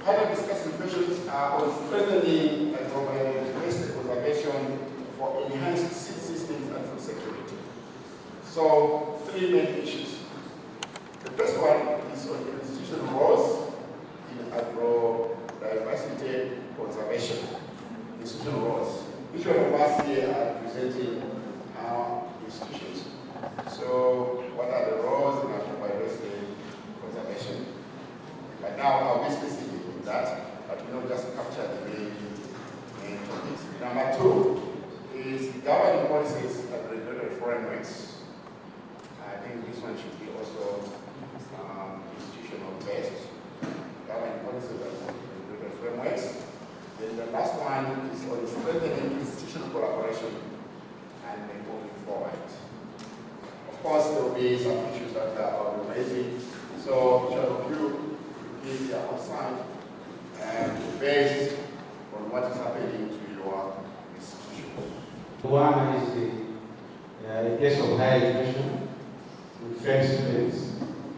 Panel discussion questions are on strengthening agrobiodiversity conservation for enhanced seed systems and food security. So, three main issues. The first one is on institutional roles in agro-diversity conservation. Institutional roles. Each one of us here are presenting our institutions. So, what are the roles in agro-biodiversity conservation? But now I'll be specific in that, but we don't just capture the main topics. Number two is governing policies and regulatory frameworks. I think this one should be also institutional based. Governing policies and regulatory frameworks. Then the last one is on strengthening institutional collaboration and then moving forward. Of course, there will be some issues that are raising. So each of you give your outside and based on what is happening to your institution. One is the place of higher education. We train students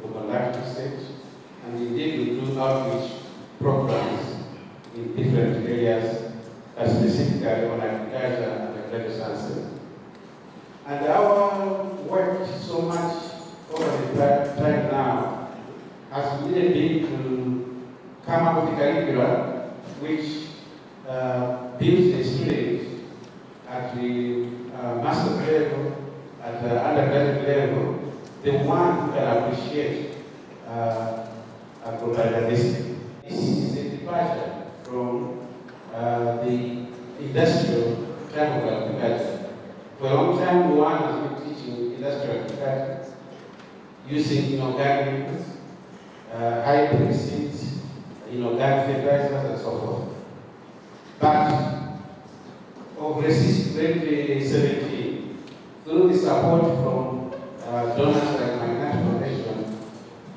to conduct research, and indeed we do outreach programs in different areas, specifically on agriculture and agricultural sciences. And our work so much over the time now has really been to come up with a curriculum which builds the students at the master's level, at the undergraduate level, the one who can appreciate agrobiodiversity. This is a departure from the industrial type of agriculture. For a long time, one has been teaching industrial agriculture using inorganic hybrid seeds, inorganic fertilizers, and so forth. But over since 2017, through the support from donors like my Foundation,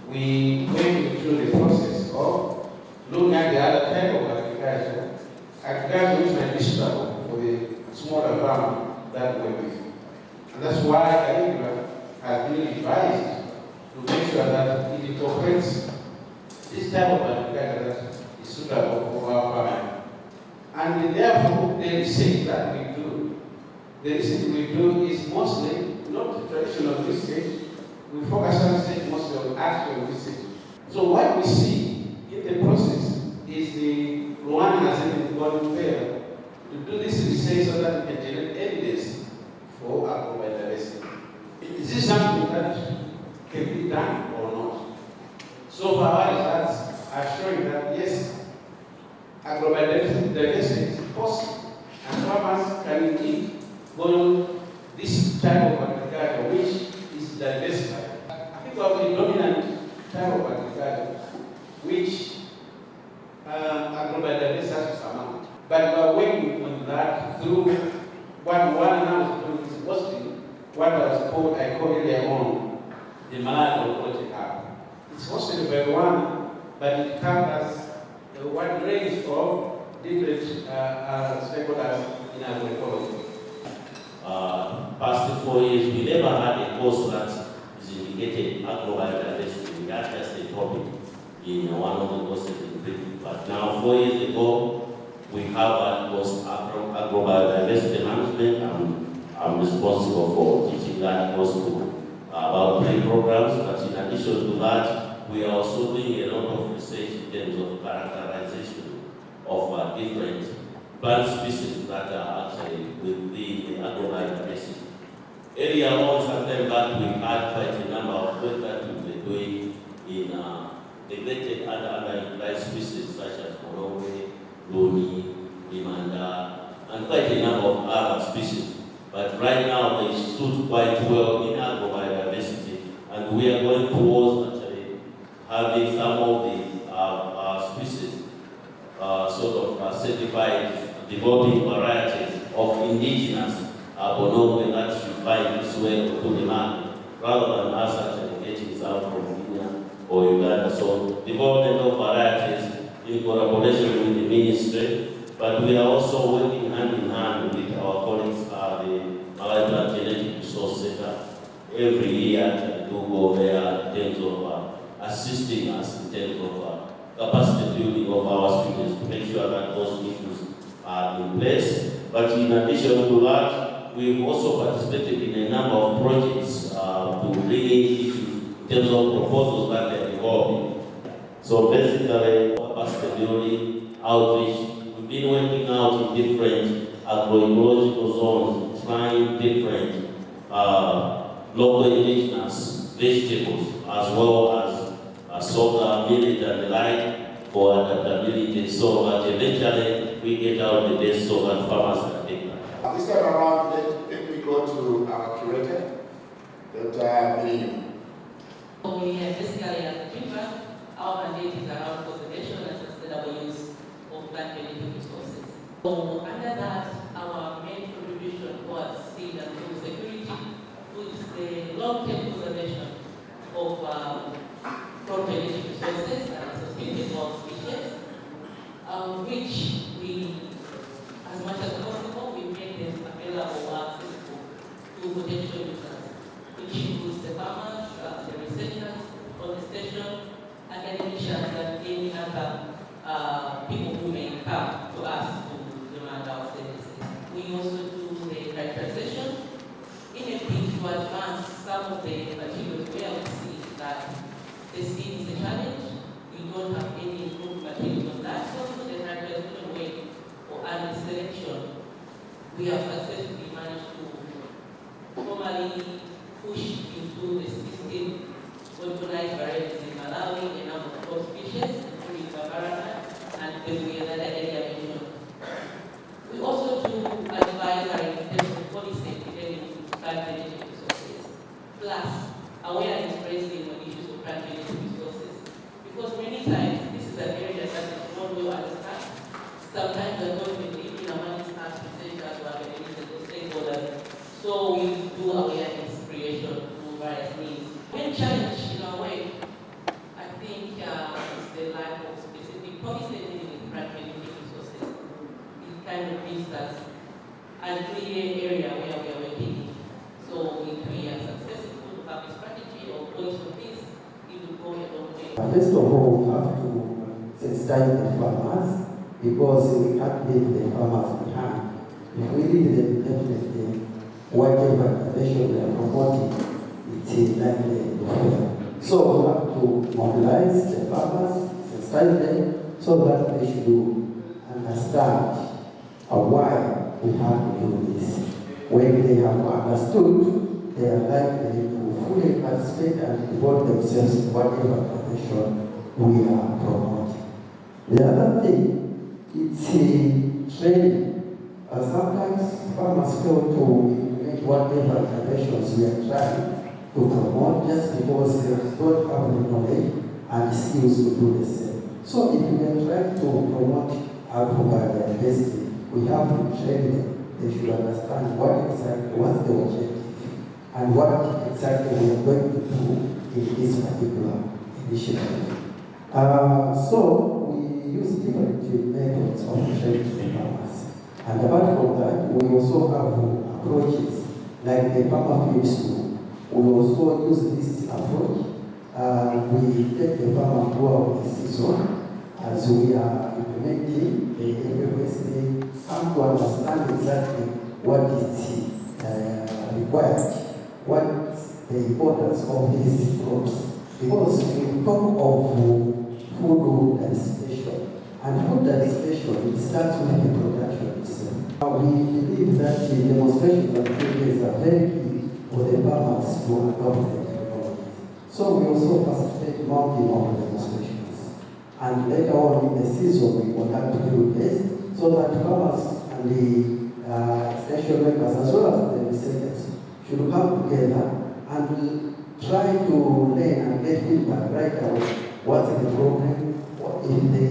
we went through the process of looking at the other type of agriculture which might be suitable for the smaller farm that we're with. And that's why Agro has been advised to make sure that it incorporates this type of agriculture that is suitable for our farming. And therefore, the research that we do, is mostly not traditional research. We focus on research mostly on actual research. So what we see in the process is the Rwanda has even gone fair to do this research so that we can generate evidence for agrobiodiversity. Is this something that can be done or not? So far, results are showing that yes, agrobiodiversity is possible, and farmers can indeed follow this type of agriculture, which is diversified. I think we have the dominant type of agriculture, which agrobiodiversity has to amount. But we are working on that through what one now is doing is hosting what I call earlier on the Malawi project hub. It's hosted by one, but it covers a wide range of different stakeholders in Agro-Ecology. Past 4 years, we never had a course that is indicated Agro-Biodiversity. We had just a topic in one of the courses in Britain. But now, 4 years ago, we have a course Agro-Biodiversity Management, and I'm responsible for teaching that course to about 3 programs. But in addition to that, we are also doing a lot of research in terms of characterization of different plant species that are actually within the agrobiodiversity. Earlier on, sometime back, we had quite a number of work that we were doing in neglected and underutilized species such as Malawi, Loni, Limanda, and quite a number of other species. But right now, they stood quite well in agrobiodiversity, and we are going towards actually having some of the species sort of certified developing varieties of indigenous bonobo that you find this way to the market, rather than us actually getting some from Kenya or Uganda. So development of varieties in collaboration with the ministry, but we are also working hand in hand with our colleagues at the Malawi Plant Genetic Resource Center. Every year we do go there in terms of assisting us in terms of capacity building of our students to make sure that those issues are in place. But in addition to that, we've also participated in a number of projects to bring in issues in terms of proposals that they are involved in. So basically, capacity building, outreach, we've been working out in different agro-ecological zones, trying different local indigenous vegetables, as well as soda, millet, and the like for adaptability, so that eventually we get out the best so that farmers can take that. This time around, let me go to our curator, Dr. Miriam. We have basically as a GIFA, our mandate is around conservation and sustainable use of plant genetic resources. So under that, our main contribution was seed and food security, which is the long-term conservation of crop genetic resources and associated wild species, which we, as much as possible, we make them available or accessible to potential users, which includes the farmers, the researchers on the station, academicians, and any other people who may come to us to demand our services. We also do the characterization in a bid to advance some of the materials where we see that the seed is a challenge. We don't have any improved materials on that. So the characterization way or early selection, we have successfully managed to formally push into the system organized varieties in Malawi, a number of crop species, including Babarana, and then we another area mentioned. We also do advisory in terms of policy relating to plant genetic resources, plus awareness raising on issues of plant genetic resources. Because many times this is an area that is not well understood. Sometimes the government even among us researchers or academics or stakeholders. So we do awareness creation through various means. One challenge in a way, I think, is the lack of specific policy dealing with plant genetic resources. It kind of gives us a clear area where we are working. So if we are successful to have a strategy or policy of this, it will go a long way. First of all, we have to sensitize the farmers because we can't leave the farmers behind. If we leave them, definitely whatever innovation we are promoting, it is likely to fail. So we have to mobilize the farmers, sensitize them, so that they should understand why we have to do this. When they have understood, they are likely to fully participate and devote themselves to whatever profession we are promoting. The other thing, it's training. Sometimes farmers fail to implement whatever interventions we are trying to promote just because they don't have the knowledge and skills to do the same. So if we are trying to promote Agro-Biodiversity, we have to train them. They should understand what's the objective and what exactly we are going to do in this particular initiative. So we use different methods of training the farmers. And apart from that, we also have approaches like the farmer field school. We also use this approach. We take the farmer throughout the season as we are implementing the Agrobiodiversity, come to understand exactly what is required, what's the importance of these crops. Because we talk of food diversification, and food diversification, it starts with the production itself. We believe that the demonstrations and activities are very key for the farmers to adopt the technology. So we also facilitate mounting of demonstrations. And later on in the season, we conduct field tests so that farmers and the extension workers as well as the researchers should come together and try to learn and get feedback right away. What is the problem? What if the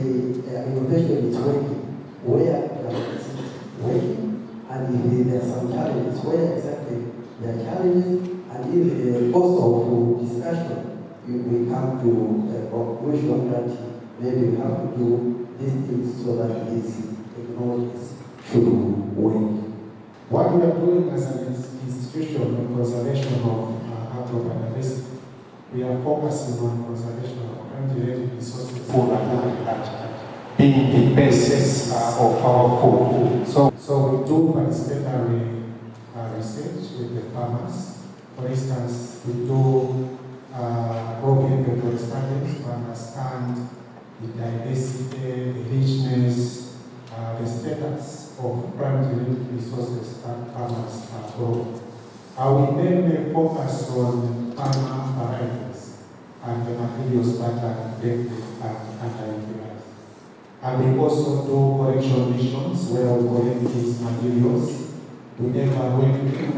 innovation is working? Where is it working? And if there are some challenges, where exactly there are challenges? And in the course of discussion, we come to a conclusion that maybe we have to do these things so that these technologies should work. What we are doing as an institution in conservation of Agro-Biodiversity we are focusing on conservation of climate-related resources, food and agriculture, being the basis of our food. So we do participatory research with the farmers. For instance, we do agro-biodiversity studies to understand the diversity, the richness, the status of climate-related resources that farmers grow. We mainly focus on farmer varieties and the materials that are neglected and underutilized. And we also do correction missions where we collect these materials, we evaluate them,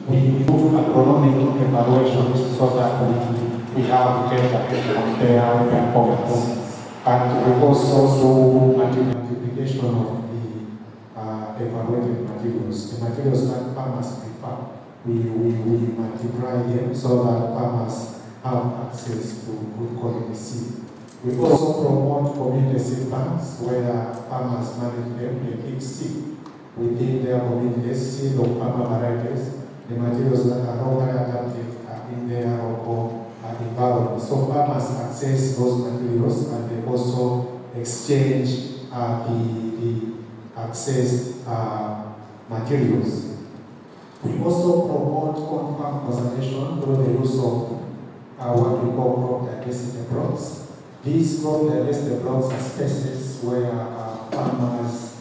we do agronomic evaluations so that we have data to compare performance. And we also do multiplication of the evaluated materials. The materials that farmers prefer, we multiply them so that farmers have access to good quality seed. We also promote community seed banks where farmers manage them, they keep seed within their community, seed of farmer varieties. The materials that are locally adapted are in their local environment. So farmers access those materials and they also exchange the accessed materials. We also promote on-farm conservation through the use of what we call crop diversity blocks. These crop diversity blocks are spaces where farmers,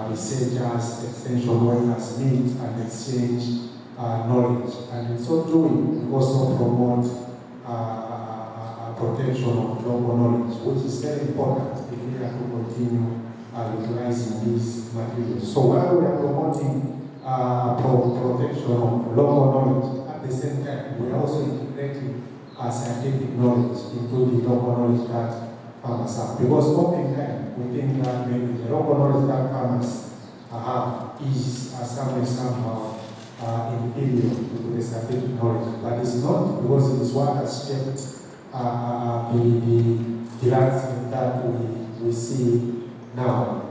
researchers, extension workers meet and exchange knowledge. And in so doing, we also promote protection of local knowledge, which is very important if we are to continue utilizing these materials. So while we are promoting protection of local knowledge, at the same time, we are also integrating scientific knowledge into the local knowledge that farmers have. Because oftentimes, we think that maybe the local knowledge that farmers have is somehow inferior to the scientific knowledge. But it's not, because it is what has shaped the landscape that we see now.